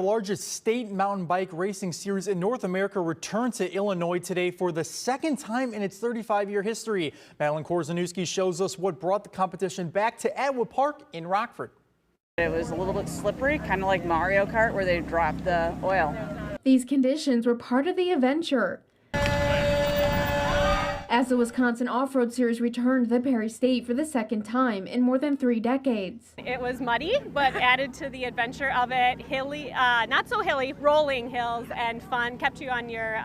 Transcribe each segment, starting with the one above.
The largest state mountain bike racing series in North America returned to Illinois today for the second time in its 35-year history. Madeline Korzeniewski shows us what brought the competition back to Atwood Park in Rockford. It was a little bit slippery, kind of like Mario Kart where they dropped the oil. These conditions were part of the adventure. As the Wisconsin Off-Road Series returned to the Perry State for the second time in more than 3 decades. It was muddy, but added to the adventure of it, hilly, not so hilly, rolling hills and fun, kept you on your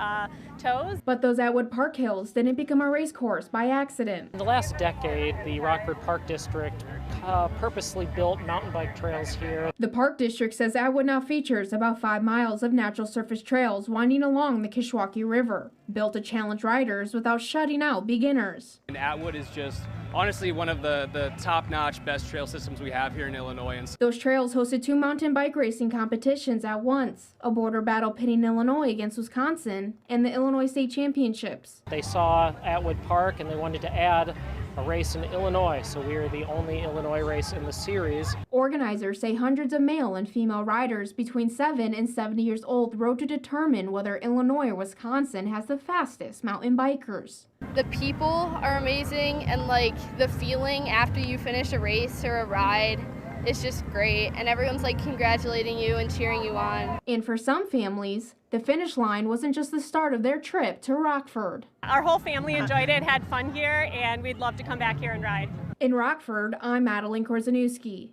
toes. But those Atwood Park hills didn't become a race course by accident. In the last decade, the Rockford Park District purposely built mountain bike trails here. The Park District says Atwood now features about 5 miles of natural surface trails winding along the Kishwaukee River, built to challenge riders without shutting out beginners. And Atwood is just honestly one of the top-notch best trail systems we have here in Illinois. And those trails hosted 2 mountain bike racing competitions at once, a border battle pitting Illinois against Wisconsin and the Illinois State Championships. They saw Atwood Park and they wanted to add a race in Illinois, so we are the only Illinois race in the series. Organizers say hundreds of male and female riders between 7 and 70 years old rode to determine whether Illinois or Wisconsin has the fastest mountain bikers. The people are amazing, and like the feeling after you finish a race or a ride is just great, and everyone's like congratulating you and cheering you on. And for some families, the finish line wasn't just the start of their trip to Rockford. Our whole family enjoyed it, had fun here, and we'd love to come back here and ride. In Rockford, I'm Madeline Korzeniewski.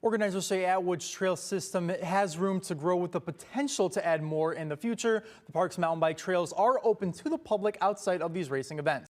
Organizers say Atwood's trail system has room to grow with the potential to add more in the future. The park's mountain bike trails are open to the public outside of these racing events.